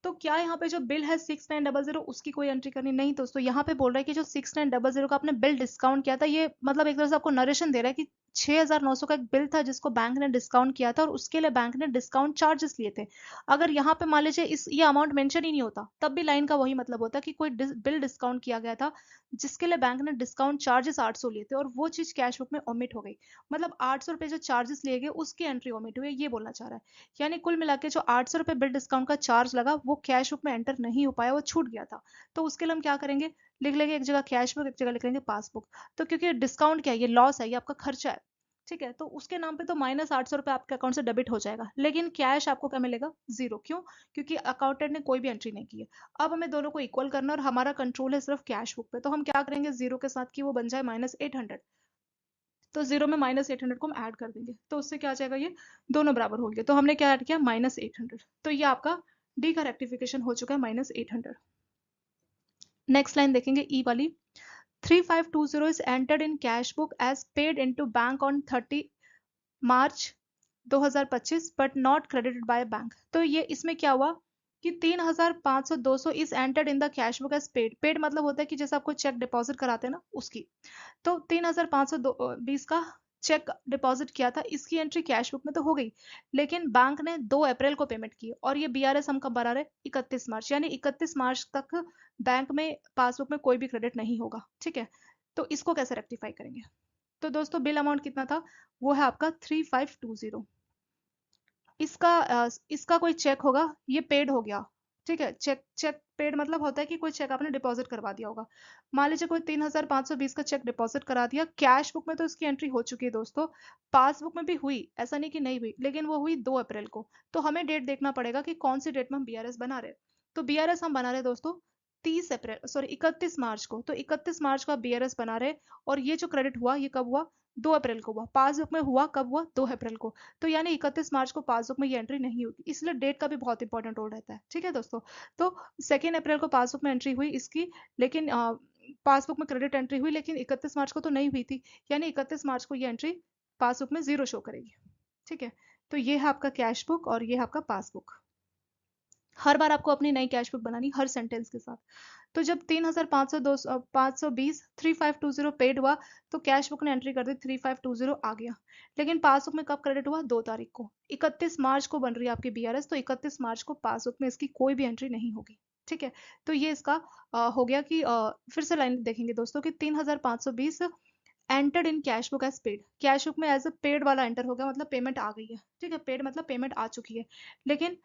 तो क्या यहाँ पे जो बिल है 6900, उसकी कोई एंट्री करनी नहीं दोस्तों। यहाँ पे बोल रहा है कि जो 6900 का आपने बिल डिस्काउंट किया था, ये मतलब एक तरह से आपको नरेशन दे रहा है कि 6900 का एक बिल था जिसको बैंक ने डिस्काउंट किया था, और उसके लिए बैंक ने डिस्काउंट चार्जेस लिए थे। अगर यहाँ पे मान लीजिए इस ये अमाउंट मेंशन ही नहीं होता, तब भी लाइन का वही मतलब होता कि कोई बिल डिस्काउंट किया गया था जिसके लिए बैंक ने डिस्काउंट चार्जेस 800 लिए थे, और वो चीज कैश बुक में ओमिट हो गई। मतलब 800 रुपए जो चार्जेस लिए गए उसकी एंट्री ओमिट हुई है, ये बोलना चाह रहा है। यानी कुल मिला के जो 800 रुपए बिल डिस्काउंट का चार्ज लगा, वो कैश बुक में एंटर नहीं हो पाया, वो छूट गया था। तो उसके लिए हम क्या करेंगे? लिख लेंगे एक जगह कैश बुक, एक जगह लिख लेंगे पासबुक। तो क्योंकि डिस्काउंट क्या है, ये लॉस है, ये आपका खर्चा है। ठीक है, तो उसके नाम पे तो -800 रुपए आपके अकाउंट से डेबिट हो जाएगा, लेकिन कैश आपको क्या मिलेगा? 0। क्यों? क्योंकि अकाउंटेंट ने कोई भी एंट्री नहीं की है। अब हमें दोनों को इक्वल करना, और हमारा कंट्रोल है सिर्फ कैश बुक पे। तो हम क्या करेंगे? 0 के साथ कि वो बन जाए -800। तो 0 में -800 को हम ऐड कर देंगे, तो उससे क्या आ जाएगा? ये दोनों बराबर हो गए। तो हमने क्या ऐड किया? -800। तो ये आपका डी का रेक्टिफिकेशन हो चुका है, -800। नेक्स्ट लाइन देखेंगे, ई वाली। 3520 is entered in cash book as paid into bank on 30 March 2025 but not credited by bank. तो ये इसमें क्या हुआ कि 3500 200 is entered in the cash book as paid. Paid मतलब होता है कि जैसे आपको चेक डिपॉजिट कराते हैं ना, उसकी। तो 3520 का चेक डिपॉजिट किया था, इसकी एंट्री कैश बुक में तो हो गई, लेकिन बैंक ने 2 अप्रैल को पेमेंट की, और ये बीआरएस हम कब बना रहे? 31 मार्च। यानी 31 मार्च तक बैंक में पासबुक में कोई भी क्रेडिट नहीं होगा। ठीक है, तो इसको कैसे रेक्टिफाई करेंगे? तो दोस्तों बिल अमाउंट कितना था? वो है आपका 3520। इसका कोई चेक होगा, ये पेड हो गया। ठीक है, चेक चेक पेड मतलब होता है कि कोई चेक आपने डिपॉजिट करवा दिया होगा। मान लीजिए कोई 3520 का चेक डिपॉजिट करा दिया, कैश बुक में तो इसकी एंट्री हो चुकी है दोस्तों, पासबुक में भी हुई, ऐसा नहीं कि नहीं हुई, लेकिन वो हुई 2 अप्रैल को। तो हमें डेट देखना पड़ेगा कि कौन सी डेट में हम बीआरएस बना रहे हैं। तो बीआरएस हम बना रहे दोस्तों 31 मार्च को। तो 31 मार्च को आप बीआरएस बना रहे, और ये जो क्रेडिट हुआ ये कब हुआ? 2 अप्रैल को हुआ। पासबुक में हुआ कब हुआ? 2 अप्रैल को। तो यानी 31 मार्च को पासबुक में ये एंट्री नहीं होगी, इसलिए डेट का भी बहुत इंपॉर्टेंट रोल रहता है। ठीक है दोस्तों, तो 2 अप्रैल को पासबुक में एंट्री हुई इसकी, लेकिन पासबुक में क्रेडिट एंट्री हुई, लेकिन 31 मार्च को तो नहीं हुई थी। यानी 31 मार्च को ये एंट्री पासबुक में 0 शो करेगी। ठीक है, तो ये है आपका कैश बुक, और ये है आपका पासबुक। हर बार आपको अपनी नई कैश बुक बनानी, हर सेंटेंस के साथ। तो जब 3520 3520 पेड हुआ, तो कैश बुक ने एंट्री कर दी 3520 आ गया, लेकिन पासबुक में कब क्रेडिट हुआ? 2 तारीख को। 31 मार्च को बन रही है आपकी बीआरएस, तो 31 मार्च को पासबुक में इसकी कोई भी एंट्री नहीं होगी। ठीक है, तो ये इसका हो गया कि फिर से लाइन देखेंगे दोस्तों कि 3520 entered in cash book as paid. Cash book में एज अ पेड वाला एंटर हो गया, मतलब पेमेंट आ गई है। ठीक है, पेड मतलब पेमेंट आ चुकी है, लेकिन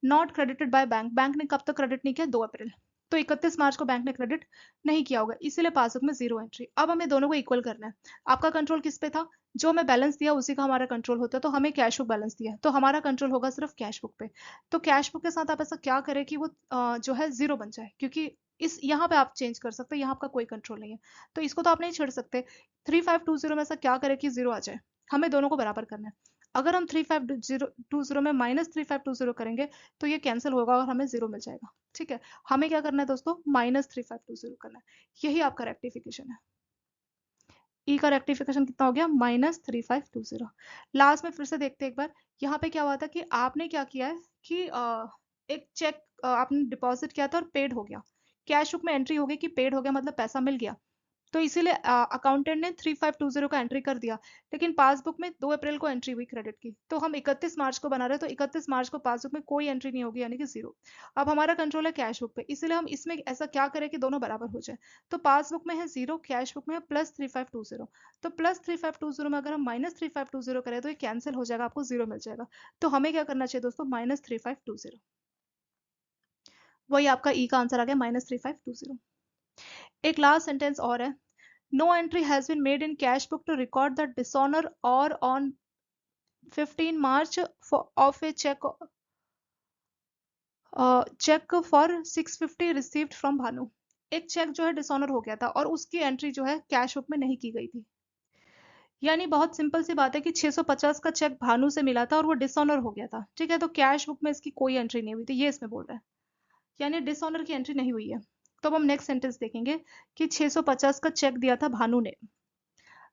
not credited by bank. Bank ने कब तक क्रेडिट नहीं किया? 2 अप्रैल। तो 31 मार्च को बैंक ने क्रेडिट नहीं किया होगा, इसीलिए पासबुक में 0 एंट्री। अब हमें दोनों को इक्वल करना है। आपका कंट्रोल किस पे था? जो हमें बैलेंस दिया उसी का हमारा कंट्रोल होता है, तो हमें कैश बुक बैलेंस दिया, तो हमारा कंट्रोल होगा सिर्फ कैश बुक पे। तो कैश बुक के साथ आप ऐसा क्या करें कि वो जो है 0 बन जाए, क्योंकि इस यहाँ पे आप चेंज कर सकते हैं, यहाँ आपका कोई कंट्रोल नहीं है, तो इसको तो आप नहीं छेड़ सकते। 3520 में ऐसा क्या करें कि 0 आ जाए? हमें दोनों को बराबर करना है। अगर हम 3520 में -3520 करेंगे, तो ये कैंसिल होगा और हमें 0 मिल जाएगा। ठीक है, हमें क्या करना है दोस्तों? -3520 करना है। यही आपका रेक्टिफिकेशन है। ई का रेक्टिफिकेशन कितना हो गया? -3520। लास्ट में फिर से देखते हैं एक बार। यहाँ पे क्या हुआ था कि आपने क्या किया है कि एक चेक आपने डिपॉजिट किया था और पेड हो गया। कैश बुक में एंट्री हो गई कि पेड हो गया, मतलब पैसा मिल गया। तो इसीलिए अकाउंटेंट ने 3520 का एंट्री कर दिया, लेकिन पासबुक में 2 अप्रैल को एंट्री हुई क्रेडिट की, तो हम 31 मार्च को बना रहे हैं, तो 31 मार्च को पासबुक में कोई एंट्री नहीं होगी, यानी कि जीरो। अब हमारा कंट्रोल है कैश बुक पे, इसलिए हम इसमें ऐसा क्या करें कि दोनों बराबर हो जाए। तो पासबुक में है जीरो, कैश बुक में है +3520। तो +3520 में अगर हम -3520 करें तो ये कैंसिल हो जाएगा, आपको जीरो मिल जाएगा। तो हमें क्या करना चाहिए दोस्तों, -3520। वही आपका ई का आंसर आ गया, -3520। एक लास्ट सेंटेंस और है, no entry has been made in cash book to record the dishonor or on 15 March of a check for 650 received from Bhanu. एक चेक जो है डिसऑनर हो गया था और उसकी एंट्री जो है कैश बुक में नहीं की गई थी। यानी बहुत सिंपल सी बात है कि 650 का चेक भानु से मिला था और वो डिसऑनर हो गया था, ठीक है। तो कैश बुक में इसकी कोई एंट्री नहीं हुई थी, ये इसमें बोल रहा है, यानी डिसऑनर की एंट्री नहीं हुई है। तो अब हम नेक्स्ट सेंटेंस देखेंगे कि 650 का चेक दिया था भानु ने।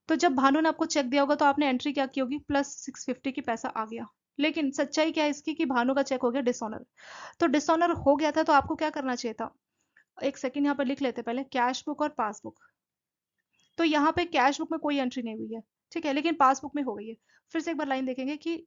तो जब भानु ने आपको चेक दिया होगा तो आपने एंट्री क्या की होगी, +650 की पैसा आ गया। लेकिन सच्चाई क्या है इसकी कि भानु का चेक हो गया डिसऑनर। तो डिसऑनर हो गया था तो आपको क्या करना चाहिए था, एक सेकंड यहाँ पर लिख लेते पहले, कैश बुक और पासबुक। तो यहाँ पे कैश बुक में कोई एंट्री नहीं हुई है, ठीक है, लेकिन पासबुक में हो गई है। फिर से एक बार लाइन देखेंगे कि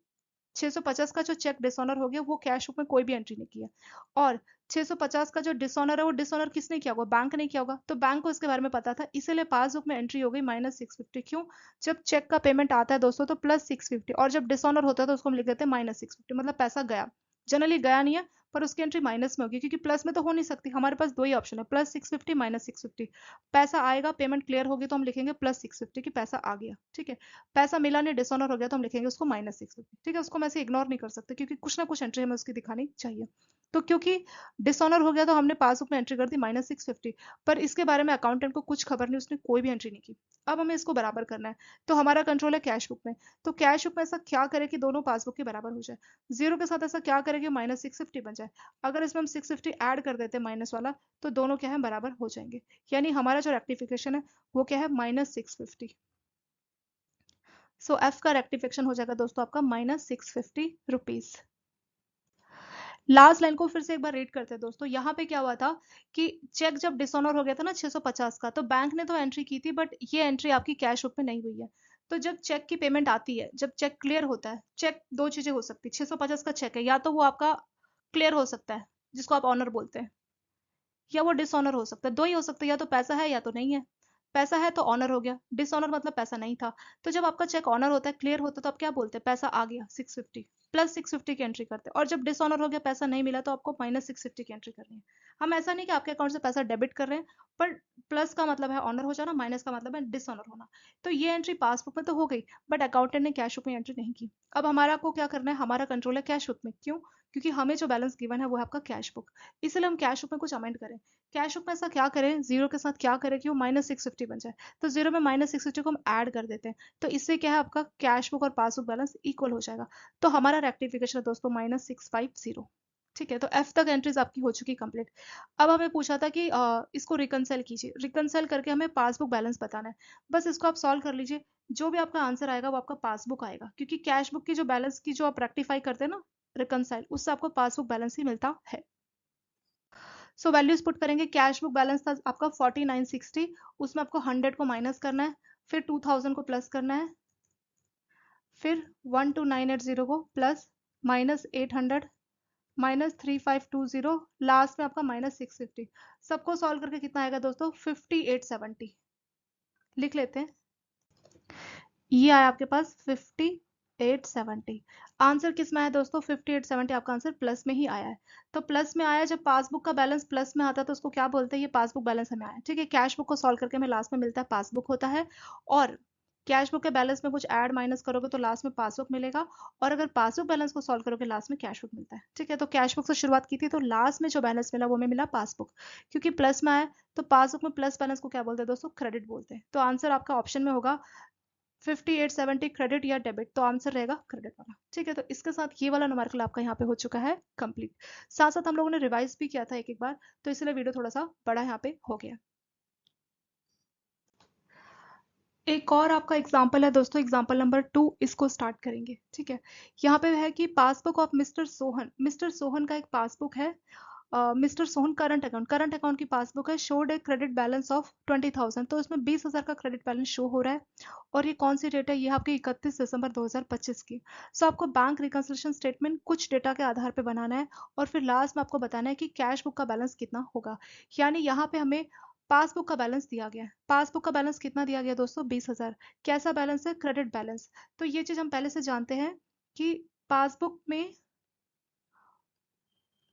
650 का जो चेक डिसऑनर हो गया वो कैश बुक में कोई भी एंट्री नहीं किया, और 650 का जो डिसऑनर है वो डिसऑनर किसने किया होगा, बैंक ने किया होगा। तो बैंक को इसके बारे में पता था, इसीलिए पासबुक में एंट्री हो गई -650। क्यों, जब चेक का पेमेंट आता है दोस्तों तो +650, और जब डिसऑनर होता है तो उसको हम लिख देते हैं -650, मतलब पैसा गया। जनरली गया नहीं है, पर उसकी एंट्री माइनस में होगी, क्योंकि प्लस में तो हो नहीं सकती। हमारे पास दो ही ऑप्शन है, +650 -650। पैसा आएगा, पेमेंट क्लियर होगी तो हम लिखेंगे +650 की पैसा आ गया, ठीक है। पैसा मिला नहीं, डिसऑनर हो गया, तो हम लिखेंगे उसको -650, ठीक है। उसको हम ऐसे इग्नोर नहीं कर सकते, क्योंकि कुछ ना कुछ एंट्री हमें उसकी दिखानी चाहिए। तो क्योंकि डिसऑनर हो गया तो हमने पासबुक में एंट्री कर दी -650, पर इसके बारे में अकाउंटेंट को कुछ खबर नहीं, उसने कोई भी एंट्री नहीं की। अब हमें इसको बराबर करना है, तो हमारा कंट्रोल है कैश बुक में। तो कैश बुक में ऐसा क्या करे कि दोनों पासबुक के बराबर हो जाए, जीरो के साथ ऐसा क्या करे कि -650 बन जाए। अगर इसमें हम 650 ऐड कर देते हैं माइनस वाला, तो दोनों क्या है, बराबर हो जाएंगे। यानी हमारा जो रेक्टिफिकेशन है वो क्या है, -650। सो एफ का रेक्टिफिकेशन हो जाएगा दोस्तों आपका -650 रुपीज। लास्ट लाइन को फिर से एक बार रीड करते हैं दोस्तों। यहाँ पे क्या हुआ था कि चेक जब डिसऑनर हो गया था ना 650 का, तो बैंक ने तो एंट्री की थी, बट ये एंट्री आपकी कैश बुक में नहीं हुई है। तो जब चेक की पेमेंट आती है, जब चेक क्लियर होता है, चेक दो चीजें हो सकती है, 650 का चेक है, या तो वो आपका क्लियर हो सकता है जिसको आप ऑनर बोलते हैं, या वो डिसऑनर हो सकता है। दो ही हो सकता है, या तो पैसा है या तो नहीं है। पैसा है तो ऑनर हो गया, डिसऑनर मतलब पैसा नहीं था। तो जब आपका चेक ऑनर होता है, क्लियर होता है, तो आप क्या बोलते हैं, पैसा आ गया 650, +650 की एंट्री करते हैं। और जब डिसऑनर हो गया, पैसा नहीं मिला, तो आपको -650 की एंट्री करनी है। हम ऐसा नहीं कि आपके अकाउंट से पैसा डेबिट कर रहे हैं, पर प्लस का मतलब है ऑनर हो जाना, माइनस का मतलब है डिसऑनर होना। तो ये एंट्री पासबुक में तो हो गई, बट अकाउंटेंट ने कैश बुक में एंट्री नहीं की। अब हमारा को क्या करना है, हमारा कंट्रोल है कैश बुक में। क्यों, क्योंकि हमें जो बैलेंस गिवन है वो है आपका कैश बुक, इसलिए हम कैश बुक में कुछ अमेंड करें। कैश बुक में ऐसा क्या करें, जीरो के साथ क्या करें कि वो -650 बन जाए। तो जीरो में -650 को हम ऐड कर देते हैं, तो इससे क्या है, आपका कैश बुक और पासबुक बैलेंस इक्वल हो जाएगा। तो हमारा रेक्टिफिकेशन है दोस्तों -650, ठीक है। तो एफ तक एंट्रीज आपकी हो चुकी कंप्लीट। अब हमें पूछा था कि इसको रिकनसाइल कीजिए, रिकनसाइल करके हमें पासबुक बैलेंस बताना है। बस इसको आप सॉल्व कर लीजिए, जो भी आपका आंसर आएगा वो आपका पासबुक आएगा, क्योंकि कैश बुक की जो बैलेंस की जो आप रेक्टिफाई करते हैं ना, रिकनसाइल, उससे आपको पासबुक बैलेंस ही मिलता है। सो वैल्यूज पुट करेंगे, कैश बुक बैलेंस था आपका 4960, उसमें आपको 100 को माइनस करना है, फिर 2000 को प्लस करना है, फिर 12980 को प्लस -800 -3520, लास्ट में आपका -650। सबको सॉल्व करके कितना आएगा दोस्तों, 5870। लिख लेते हैं, ये आया आपके पास 5870। आंसर किस में आया दोस्तों, 5870 आपका आंसर प्लस में ही आया है। तो प्लस में आया, जब पासबुक का बैलेंस प्लस में आता है तो उसको क्या बोलते हैं, ये पासबुक बैलेंस हमें आया, ठीक है। कैश बुक को सॉल्व करके हमें लास्ट में मिलता है पासबुक होता है, और कैश बुक के बैलेंस में कुछ ऐड माइनस करोगे तो लास्ट में पासबुक मिलेगा, और अगर पासबुक बैलेंस को सॉल्व करोगे लास्ट में कैश बुक मिलता है, ठीक है। तो कैश बुक से शुरुआत की थी, तो लास्ट में जो बैलेंस मिला वो हमें मिला पासबुक, क्योंकि प्लस में आया। तो पासबुक में प्लस बैलेंस को क्या बोलते हैं दोस्तों, क्रेडिट बोलते हैं। तो आंसर आपका ऑप्शन में होगा 5870 क्रेडिट या डेबिट, तो आंसर रहेगा क्रेडिट वाला, ठीक है। तो इसके साथ ये वाला न्यूमेरिकल आपका यहाँ पे हो चुका है कंप्लीट। साथ साथ हम लोगों ने रिवाइज भी किया था एक एक बार, तो इसलिए वीडियो थोड़ा सा बड़ा यहाँ पे हो गया। एक और आपका एग्जाम्पल है दोस्तों, एग्जाम्पल नंबर 2, इसको स्टार्ट करेंगे, ठीक है। यहाँ पे है कि पासबुक ऑफ मिस्टर सोहन का एक पासबुक है, मिस्टर सोहन करंट अकाउंट की पासबुक है, showed a credit balance of 20,000, तो इसमें 20,000 का क्रेडिट बैलेंस शो हो रहा है। और ये कौन सी डेट है, ये आपकी 31 दिसंबर 2025 की। सो आपको बैंक रिकंसिलिएशन स्टेटमेंट कुछ डेटा के आधार पे बनाना है और फिर लास्ट में आपको बताना है कि कैश बुक का बैलेंस कितना होगा। यानी यहाँ पे हमें पासबुक का बैलेंस दिया गया है। पासबुक का बैलेंस कितना दिया गया दोस्तों, 20,000। कैसा बैलेंस है, क्रेडिट बैलेंस। तो ये चीज हम पहले से जानते हैं कि पासबुक में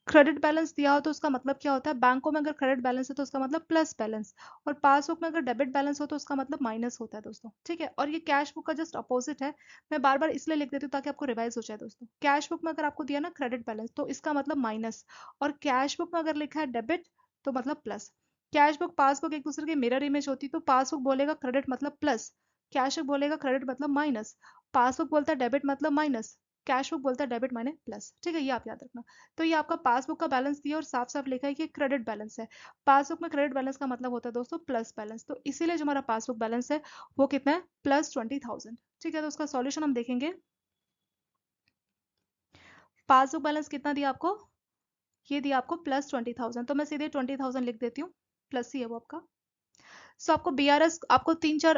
क्रेडिट बैलेंस दिया हो तो उसका मतलब क्या होता है, बैंकों में अगर क्रेडिट बैलेंस है तो उसका मतलब प्लस बैलेंस, और पासबुक में अगर डेबिट बैलेंस हो तो उसका मतलब माइनस होता है दोस्तों। ठीक है, और ये कैश बुक का जस्ट अपोजिट है। मैं बार बार इसलिए लिख देती हूँ ताकि आपको रिवाइज हो जाए दोस्तों। कैश बुक में अगर आपको दिया ना क्रेडिट बैलेंस तो इसका मतलब माइनस, और कैश बुक में अगर लिखा है डेबिट तो मतलब प्लस। कैश बुक पासबुक एक दूसरे की मिरर इमेज होती, तो पासबुक बोलेगा क्रेडिट मतलब प्लस, कैश बुक बोलेगा क्रेडिट मतलब माइनस, पासबुक बोलता है डेबिट मतलब माइनस, कैश बुक बोलता है डेबिट माइनस प्लस। ठीक है, ये आप याद रखना। तो ये आपका पासबुक का बैलेंस दिया और साफ साफ लिखा है कि क्रेडिट बैलेंस है। पासबुक में क्रेडिट बैलेंस का मतलब होता है दोस्तों प्लस बैलेंस, तो इसीलिए जो हमारा पासबुक बैलेंस है वो कितना है, +20,000। ठीक है, तो उसका सॉल्यूशन हम देखेंगे। पासबुक बैलेंस कितना दिया आपको, ये दिया आपको +20,000, तो मैं सीधे 20,000 लिख देती हूँ, प्लस ही है वो आपका। सो आपको बीआरएस आपको 3-4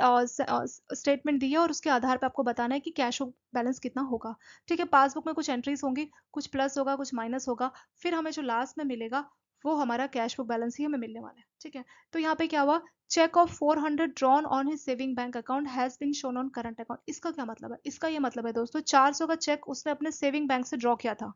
स्टेटमेंट दी है और उसके आधार पे आपको बताना है कि कैश बैलेंस कितना होगा। ठीक है, पासबुक में कुछ एंट्रीज होंगी, कुछ प्लस होगा कुछ माइनस होगा, फिर हमें जो लास्ट में मिलेगा वो हमारा कैश बुक बैलेंस ही हमें मिलने वाला है। ठीक है, तो यहाँ पे क्या हुआ, cheque of 400 drawn on his saving bank account has been shown on current account. इसका क्या मतलब है, इसका ये मतलब है दोस्तों 400 का चेक उसने अपने सेविंग बैंक से ड्रॉ किया था।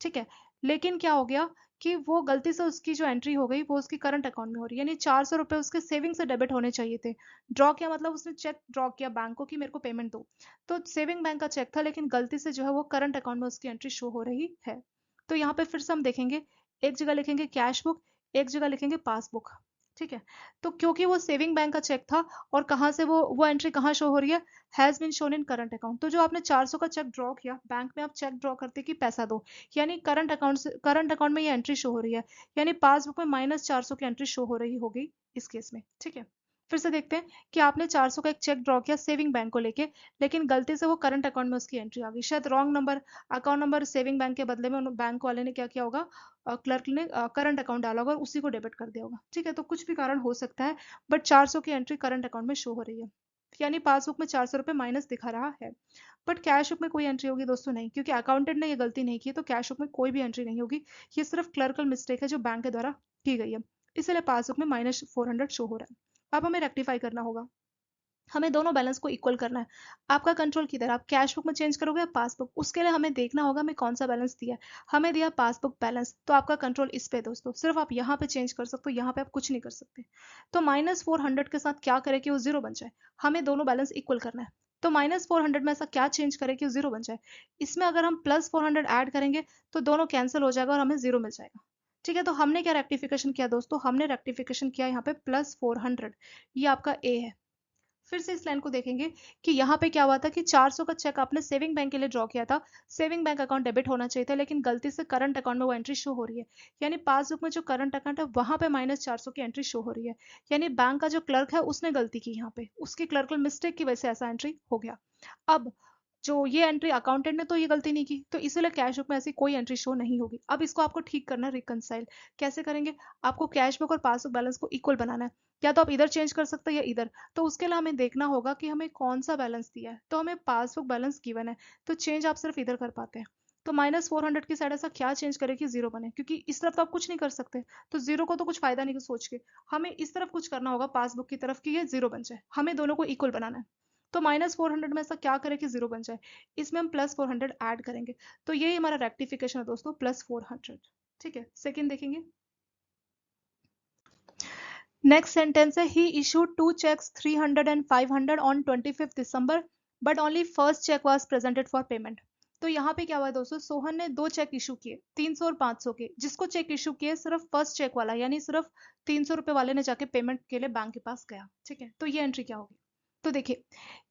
ठीक है, लेकिन क्या हो गया कि वो गलती से उसकी जो एंट्री हो गई वो उसकी करंट अकाउंट में हो रही है, यानी 400 रुपए उसके सेविंग से डेबिट होने चाहिए थे। ड्रॉ किया मतलब उसने चेक ड्रॉ किया बैंक को कि मेरे को पेमेंट दो, तो सेविंग बैंक का चेक था लेकिन गलती से जो है वो करंट अकाउंट में उसकी एंट्री शो हो रही है। तो यहाँ पे फिर से हम देखेंगे, एक जगह लिखेंगे कैश बुक, एक जगह लिखेंगे पासबुक। ठीक है, तो क्योंकि वो सेविंग बैंक का चेक था और कहाँ से वो एंट्री कहाँ शो हो रही है, has been shown in current account. तो जो आपने 400 का चेक ड्रॉ किया, बैंक में आप चेक ड्रॉ करते कि पैसा दो, यानी करंट अकाउंट में ये एंट्री शो हो रही है, यानी पासबुक में -400 की एंट्री शो हो रही होगी इस केस में। ठीक है, फिर से देखते हैं कि आपने 400 का एक चेक ड्रॉ किया सेविंग बैंक को लेके, लेकिन गलती से वो करंट अकाउंट में उसकी एंट्री आ गई, शायद wrong number account number saving bank के बदले में बैंक वाले ने क्या किया होगा, क्लर्क ने करंट अकाउंट डाला होगा और उसी को डेबिट कर दिया होगा। ठीक है, तो कुछ भी कारण हो सकता है, बट 400 की एंट्री करंट अकाउंट में शो हो रही है, यानी पासबुक में 400 रुपए माइनस दिखा रहा है। बट कैश बुक में कोई एंट्री होगी दोस्तों नहीं, क्योंकि अकाउंटेंट ने ये गलती नहीं की, तो कैश बुक में कोई भी एंट्री नहीं होगी। ये सिर्फ क्लर्कल मिस्टेक है जो बैंक के द्वारा की गई है, इसलिए पासबुक में -400 शो हो रहा है। अब हमें रेक्टिफाई करना होगा, हमें दोनों बैलेंस को इक्वल करना है। आपका कंट्रोल किधर, आप कैश बुक में चेंज करोगे या पासबुक, उसके लिए हमें देखना होगा हमें कौन सा बैलेंस दिया है। हमें दिया पासबुक बैलेंस, तो आपका कंट्रोल इस पे दोस्तों, सिर्फ आप यहाँ पे चेंज कर सकते हो, यहाँ पे आप कुछ नहीं कर सकते। तो -400 के साथ क्या करें कि वो जीरो बन जाए, हमें दोनों बैलेंस इक्वल करना है। तो -400 में ऐसा क्या चेंज करें कि वो जीरो बन जाए, इसमें अगर हम +400 ऐड करेंगे तो दोनों कैंसिल हो जाएगा और हमें जीरो मिल जाएगा। ठीक है, तो हमने क्या रेक्टिफिकेशन किया दोस्तों, हमने रेक्टिफिकेशन किया यहाँ पे +400, ये आपका ए है। फिर से इस लाइन को देखेंगे कि यहाँ पे क्या हुआ था कि 400 का चेक आपने सेविंग बैंक के लिए ड्रॉ किया था, सेविंग बैंक अकाउंट डेबिट होना चाहिए था, लेकिन गलती से करंट अकाउंट में वो एंट्री शो हो रही है, यानी पासबुक में जो करंट अकाउंट है वहां पे -400 की एंट्री शो हो रही है, यानी बैंक का जो क्लर्क है उसने गलती की, यहाँ पे उसकी क्लर्कल मिस्टेक की वजह से ऐसा एंट्री हो गया। अब जो ये एंट्री अकाउंटेंट ने तो ये गलती नहीं की, तो इसीलिए कैश बुक में ऐसी कोई एंट्री शो नहीं होगी। अब इसको आपको ठीक करना है, रिकंसाइल कैसे करेंगे, आपको कैश बुक और पासबुक बैलेंस को इक्वल बनाना है, या तो आप इधर चेंज कर सकते हैं या इधर। तो उसके लिए हमें देखना होगा कि हमें कौन सा बैलेंस दिया है, तो हमें पासबुक बैलेंस गिवन है, तो चेंज आप सिर्फ इधर कर पाते हैं। तो -400 की साइड ऐसा क्या चेंज करे कि जीरो बने, क्योंकि इस तरफ तो आप कुछ नहीं कर सकते, तो जीरो को तो कुछ फायदा नहीं सोच के, हमें इस तरफ कुछ करना होगा पासबुक की तरफ कि ये जीरो बन जाए, हमें दोनों को इक्वल बनाना है। तो -400 में ऐसा क्या करें कि जीरो बन जाए, इसमें हम +400 ऐड करेंगे, तो ये हमारा रेक्टिफिकेशन है दोस्तों, +400। ठीक है, सेकंड देखेंगे। नेक्स्ट सेंटेंस है, he issued two cheques 300 and 500 on 25 December but only first cheque was presented for payment. तो यहाँ पे क्या हुआ है दोस्तों, सोहन ने दो चेक इशू किए 300 और 500 के, जिसको चेक इशू किए सिर्फ फर्स्ट चेक वाला, यानी सिर्फ 300 रुपए वाले ने जाके पेमेंट के लिए बैंक के पास गया। ठीक है, तो ये एंट्री क्या होगी, तो देखिए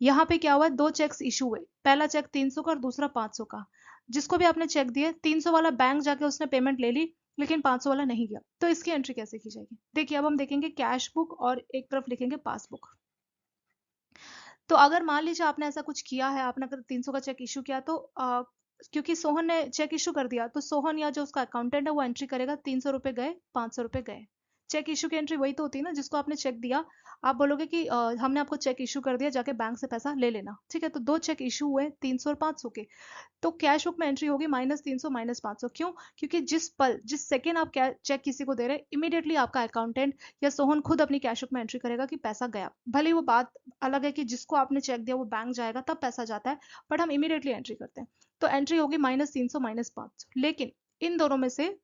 यहाँ पे क्या हुआ है, दो चेक्स इशू हुए, पहला चेक 300 का और दूसरा 500 का। जिसको भी आपने चेक दिए 300 वाला बैंक जाके उसने पेमेंट ले ली, लेकिन 500 वाला नहीं गया, तो इसकी एंट्री कैसे की जाएगी। देखिए अब हम देखेंगे कैश बुक और एक तरफ लिखेंगे पासबुक। तो अगर मान लीजिए आपने ऐसा कुछ किया है, आपने अगर 300 का चेक इशू किया तो क्योंकि सोहन ने चेक इशू कर दिया तो सोहन या जो उसका अकाउंटेंट है वो एंट्री करेगा 300 रुपये गए, 500 रुपये गए। चेक इशू की एंट्री वही तो होती है ना, जिसको आपने चेक दिया आप बोलोगे कि हमने आपको चेक इशू कर दिया, जाके बैंक से पैसा ले लेना, ठीक है। तो दो चेक इशू हुए 300 और 500 के, तो कैश बुक में एंट्री होगी -300 -500। क्यों? क्योंकि जिस पल जिस सेकेंड आप चेक किसी को दे रहे हैं, इमीडिएटली आपका अकाउंटेंट या सोहन खुद अपनी कैश बुक में एंट्री करेगा कि पैसा गया। भले ही वो बात अलग है कि जिसको आपने चेक दिया वो बैंक जाएगा तब पैसा जाता है, बट हम इमीडिएटली एंट्री करते हैं। तो एंट्री होगी -300 -500। लेकिन इन दोनों में से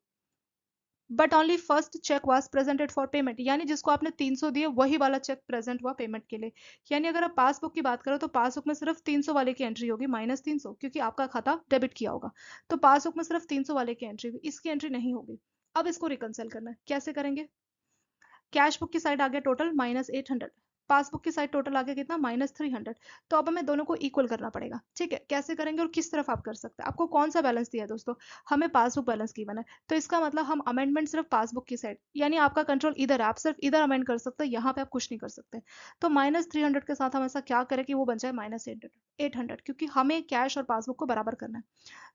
but only first cheque was presented for payment, यानी जिसको आपने 300 दिए वही वाला चेक प्रेजेंट हुआ पेमेंट के लिए। यानी अगर आप पासबुक की बात करो तो पासबुक में सिर्फ 300 वाले की एंट्री होगी -300, क्योंकि आपका खाता डेबिट किया होगा। तो पासबुक में सिर्फ 300 वाले की एंट्री होगी, इसकी एंट्री नहीं होगी। अब इसको रिकंसिल करना है, कैसे करेंगे? कैश बुक की साइड आ गया टोटल -800, पासबुक की साइड टोटल आ गया कितना -300। तो अब हमें दोनों को इक्वल करना पड़ेगा, ठीक है। कैसे करेंगे और किस तरफ आप कर सकते हैं? आपको कौन सा बैलेंस दिया है दोस्तों? हमें पासबुक बैलेंस गिवन है, तो इसका मतलब हम अमेंडमेंट सिर्फ पासबुक की साइड, यानी आपका कंट्रोल इधर है, आप सिर्फ इधर अमेंड कर सकते हैं, यहाँ पे आप कुछ नहीं कर सकते। तो -300 के साथ हम ऐसा क्या करें कि वो बन जाए -800, क्योंकि हमें कैश और पासबुक को बराबर करना है।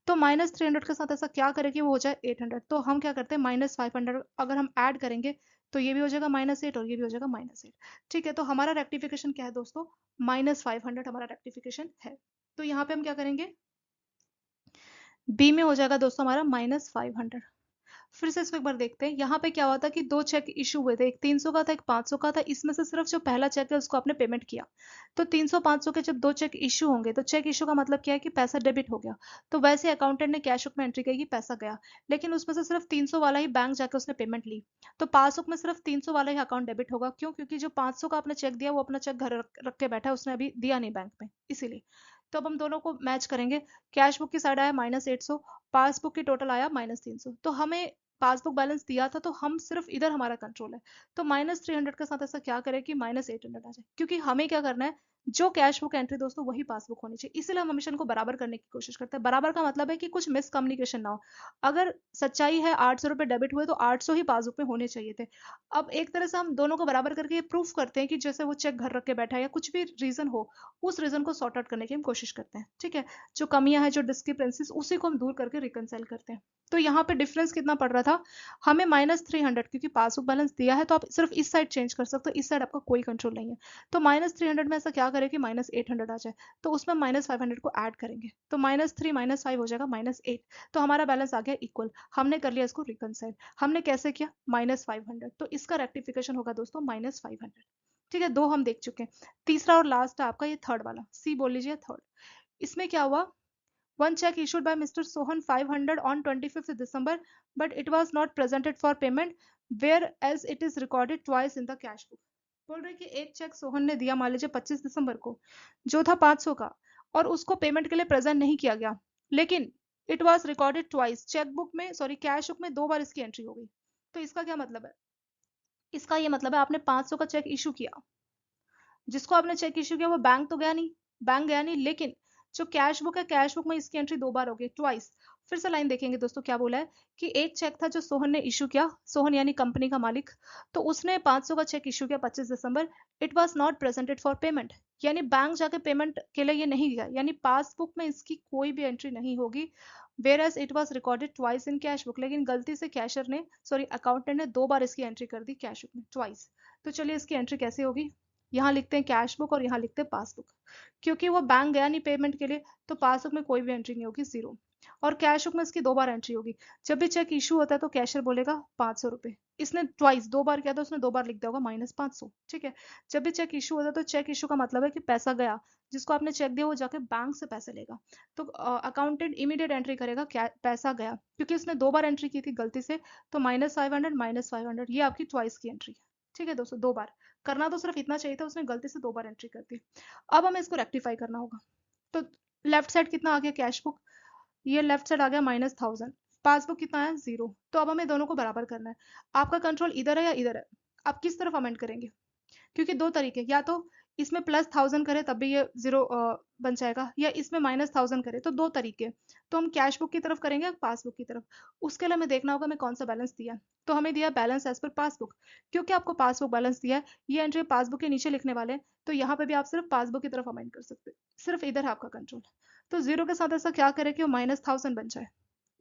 तो -300 के साथ ऐसा क्या करें कि वो हो जाए 800। तो हम क्या करते हैं, -500 अगर हम ऐड करेंगे तो ये भी हो जाएगा -8 और ये भी हो जाएगा -8। ठीक है, तो हमारा रेक्टिफिकेशन क्या है दोस्तों? -500 हमारा रेक्टिफिकेशन है। तो यहाँ पे हम क्या करेंगे, बी में हो जाएगा दोस्तों हमारा -500। फिर से इसको एक बार देखते हैं। यहाँ पे क्या हुआ था कि दो चेक इशू हुए थे, एक 300 का था, एक 500 का था। इसमें से सिर्फ जो पहला चेक है उसको आपने पेमेंट किया। तो 300 500 के जब दो चेक इशू होंगे तो चेक इशू का मतलब क्या है कि पैसा डेबिट हो गया। तो वैसे अकाउंटेंट ने कैश बुक में एंट्री की कि पैसा गया, लेकिन उसमें से सिर्फ 300 वाला ही बैंक जाकर उसने पेमेंट ली। तो पासबुक में सिर्फ 300 वाला ही अकाउंट डेबिट होगा। क्यों? क्योंकि जो 500 का आपने चेक दिया वो अपना चेक घर रख के बैठा है, उसने अभी दिया नहीं बैंक में, इसीलिए। तो अब हम दोनों को मैच करेंगे। कैश बुक की साइड आया -800, पासबुक की टोटल आया -300। तो हमें पासबुक बैलेंस दिया था तो हम सिर्फ इधर हमारा कंट्रोल है। तो -300 के साथ ऐसा क्या करें कि -800 आ जाए, क्योंकि हमें क्या करना है, जो कैश बुक एंट्री दोस्तों वही पासबुक होनी चाहिए। इसलिए हम हमेशा इनको बराबर करने की कोशिश करते हैं। बराबर का मतलब है कि कुछ मिसकम्युनिकेशन ना हो। अगर सच्चाई है 800 रुपये डेबिट हुए तो 800 ही पासबुक में होने चाहिए थे। अब एक तरह से हम दोनों को बराबर करके ये प्रूफ करते हैं कि जैसे वो चेक घर रख के बैठा है या कुछ भी रीजन हो, उस रीजन को सॉर्ट आउट करने की हम कोशिश करते हैं, ठीक है। जो कमियां हैं, जो डिस्क्रिपेंसीज, उसी को हम दूर करके रिकंसाइल करते हैं। तो यहाँ पे डिफरेंस कितना पड़ रहा था हमें -300, क्योंकि पासबुक बैलेंस दिया है तो आप सिर्फ इस साइड चेंज कर सकते हो, इस साइड आपका कोई कंट्रोल नहीं है। तो -300 में ऐसा क्या करें कि -800 आ जाए, तो उसमें -500 को ऐड करेंगे, तो -3 -5 हो जाएगा -8। तो हमारा बैलेंस आ गया इक्वल। हमने कर लिया इसको रिकंसाइल। हमने कैसे किया? -500। तो इसका रेक्टिफिकेशन होगा दोस्तों -500। ठीक है, दो हम देख चुके हैं। तीसरा और लास्ट है आपका ये थर्ड वाला, सी बोल लीजिए थर्ड। इसमें क्या हुआ, one check issued by Mr. Sohan 500 on 25th December, but it was not presented for payment, whereas it is recorded twice in the cash book. बोल रहे कि एक चेक सोहन ने दिया मान लीजिए 25 दिसंबर को, जो था 500 का, और उसको पेमेंट के लिए प्रेजेंट नहीं किया गया, लेकिन it was recorded twice, cheque book में सॉरी कैश बुक में दो बार इसकी एंट्री हो गई। तो इसका क्या मतलब है? इसका ये मतलब है आपने 500 का चेक इशू किया, जिसको आपने चेक इशू किया वो बैंक तो गया नहीं, बैंक गया नहीं, लेकिन जो कैश बुक है कैश बुक में इसकी एंट्री दो बार हो गई, ट्वाइस। फिर से लाइन देखेंगे दोस्तों क्या बोला है कि एक चेक था जो सोहन ने इशू किया, सोहन यानी कंपनी का मालिक, तो उसने 500 का चेक इशू किया 25 दिसंबर। It was not presented for payment, यानी बैंक जाके पेमेंट के लिए ये नहीं गया, यानी पासबुक में इसकी कोई भी एंट्री नहीं होगी। Where as it was recorded twice in cash book, लेकिन गलती से कैशर ने सॉरी अकाउंटेंट ने दो बार इसकी एंट्री कर दी कैश बुक में ट्वाइस। तो चलिए इसकी एंट्री कैसे होगी, यहाँ लिखते हैं कैश बुक और यहाँ लिखते हैं पासबुक। क्योंकि वो बैंक गया नहीं पेमेंट के लिए तो पासबुक में कोई भी एंट्री नहीं होगी, जीरो। और कैश बुक में इसकी दो बार एंट्री होगी। जब भी चेक इशू होता है तो कैशियर बोलेगा 500 रुपये, इसने ट्वाइस दो बार किया था, उसने दो बार लिख दिया होगा -500, ठीक है। जब भी चेक इशू होता है तो चेक इशू का मतलब है कि पैसा गया, जिसको आपने चेक दिया वो जाके बैंक से पैसे लेगा। तो अकाउंटेंट इमीडिएट एंट्री करेगा पैसा गया, क्योंकि उसने दो बार एंट्री की थी गलती से। तो -500 -500 ये आपकी ट्वाइस की एंट्री है, ठीक है दोस्तों। दो बार करना तो सिर्फ इतना चाहिए था, उसने गलती से दो बार एंट्री कर दी। अब हमें इसको रेक्टिफाई करना होगा। तो लेफ्ट साइड कितना आ गया कैश बुक, ये लेफ्ट साइड आ गया -1000, पासबुक कितना है 0। तो अब हमें दोनों को बराबर करना है। आपका कंट्रोल इधर है या इधर है, आप किस तरफ अमेंड करेंगे? क्योंकि दो तरीके, या तो इसमें +1000 करे तब भी ये 0 बन जाएगा, या इसमें -1000 करे, तो दो तरीके। तो हम कैश बुक की तरफ करेंगे पासबुक की तरफ, उसके लिए हमें देखना होगा हमें कौन सा बैलेंस दिया। तो हमें दिया बैलेंस एज पर पासबुक, क्योंकि आपको पासबुक बैलेंस दिया है, ये एंट्री पासबुक के नीचे लिखने वाले हैं, तो यहाँ पे भी आप सिर्फ पासबुक की तरफ अमेंड कर सकते हैं, सिर्फ इधर है आपका कंट्रोल। तो जीरो के साथ ऐसा क्या करें कि वो -1000 बन जाए।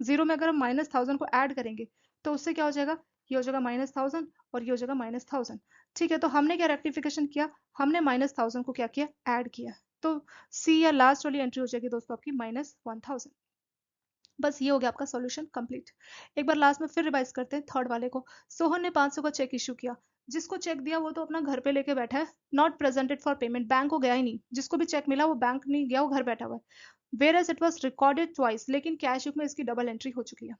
जीरो में अगर हम -1000 को ऐड करेंगे तो उससे क्या हो जाएगा, ये हो जाएगा -1000 और ये हो जाएगा -1000। ठीक है, तो हमने क्या रेक्टिफिकेशन किया, हमने -1000 को क्या किया, ऐड किया। तो सी या लास्ट वाली एंट्री हो जाएगी दोस्तों आपकी -1000। बस ये हो गया आपका सॉल्यूशन कंप्लीट। एक बार लास्ट में फिर रिवाइज करते हैं थर्ड वाले को। सोहन ने 500 का चेक इशू किया। जिसको चेक दिया वो तो अपना घर पे लेके बैठा है, not presented for payment, bank को गया ही नहीं। जिसको भी चेक मिला वो बैंक नहीं गया, वो घर बैठा हुआ है। Where as it was recorded twice, लेकिन कैश बुक में इसकी डबल एंट्री हो चुकी है।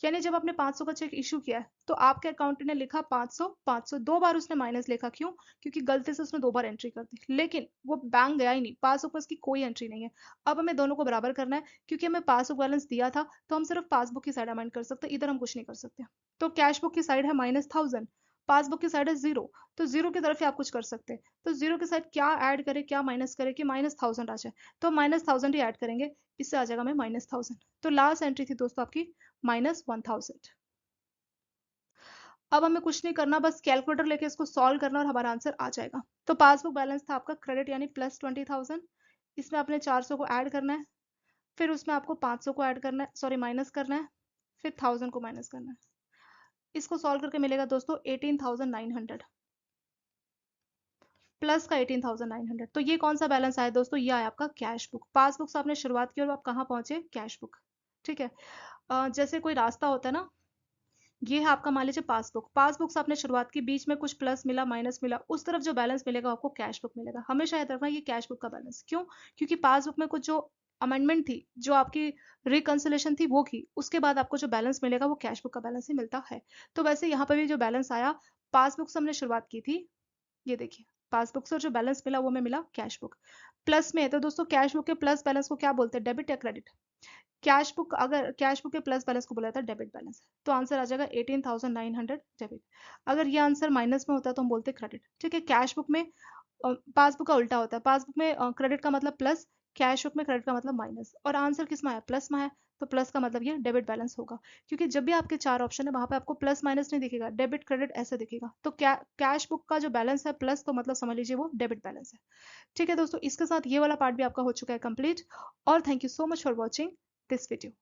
यानी जब आपने 500 का चेक इशू किया है तो आपके अकाउंट ने लिखा 500 500, दो बार उसने माइनस लिखा, क्यों, क्योंकि गलती से उसने दो बार एंट्री कर दी, लेकिन वो बैंक गया ही नहीं, पासबुक पर उसकी कोई एंट्री नहीं है। अब हमें दोनों को बराबर करना है, क्योंकि हमें पासबुक बैलेंस दिया था तो हम सिर्फ पासबुक की साइड अमाउंट कर सकते, इधर हम कुछ नहीं कर सकते। तो कैश बुक की साइड है -1000, पासबुक की साइड है जीरो, तो जीरो की तरफ ही आप कुछ कर सकते हैं। तो जीरो की साइड क्या ऐड करें, क्या माइनस करें कि -1000 आ जाए, तो -1000 ही ऐड करेंगे, इससे आ जाएगा हमें -1000। तो लास्ट एंट्री थी दोस्तों आपकी -1000। अब हमें कुछ नहीं करना, बस कैलकुलेटर लेके इसको सॉल्व करना और हमारा आंसर आ जाएगा। तो पासबुक बैलेंस था आपका क्रेडिट यानी +20,000, इसमें आपने 400 को ऐड करना है, फिर उसमें आपको 500 को ऐड करना है, सॉरी माइनस करना है, फिर 1000 को माइनस करना है। इसको सॉल्व करके मिलेगा दोस्तों 18,900 प्लस का 18,900। तो ये कौन सा बैलेंस आया दोस्तों, ये आया आपका कैश बुक। पासबुक से आपने शुरुआत की और आप कहाँ पहुंचे, कैश बुक। ठीक है, जैसे कोई रास्ता होता है ना, ये है आपका, मान लीजिए पासबुक, पासबुक से आपने शुरुआत की, बीच में कुछ प्लस मिला माइनस मिला, उस तरफ जो बैलेंस मिलेगा आपको कैश बुक मिलेगा। हमेशा याद रखना ये कैश बुक का बैलेंस, क्यों, क्योंकि पासबुक में कुछ जो अमेंडमेंट थी, जो आपकी रिकंसिलेशन थी वो की, उसके बाद आपको जो बैलेंस मिलेगा वो कैश बुक का बैलेंस ही मिलता है। तो वैसे यहाँ पर भी जो बैलेंस आया, पासबुक से हमने शुरुआत की थी, ये देखिए पासबुक से जो बैलेंस मिला वो हमें मिला कैश बुक प्लस में। तो दोस्तों कैश बुक के प्लस बैलेंस को क्या बोलते हैं, डेबिट या क्रेडिट। कैश बुक, अगर कैश बुक के प्लस बैलेंस को बोला जाता है डेबिट बैलेंस, तो आंसर आ जाएगा 18,900 डेबिट। अगर ये आंसर माइनस में होता है तो हम बोलते हैं क्रेडिट। ठीक है, कैश बुक में पासबुक का उल्टा होता है, पासबुक में क्रेडिट का मतलब प्लस, कैश बुक में क्रेडिट का मतलब माइनस, और आंसर किस में आया, प्लस में आया। तो प्लस का मतलब ये डेबिट बैलेंस होगा, क्योंकि जब भी आपके चार ऑप्शन है वहां पे आपको प्लस माइनस नहीं दिखेगा, डेबिट क्रेडिट ऐसे दिखेगा। तो कैश बुक का जो बैलेंस है प्लस, तो मतलब समझ लीजिए वो डेबिट बैलेंस है। ठीक है दोस्तों, इसके साथ ये वाला पार्ट भी आपका हो चुका है कंप्लीट। और thank you so much for watching this video.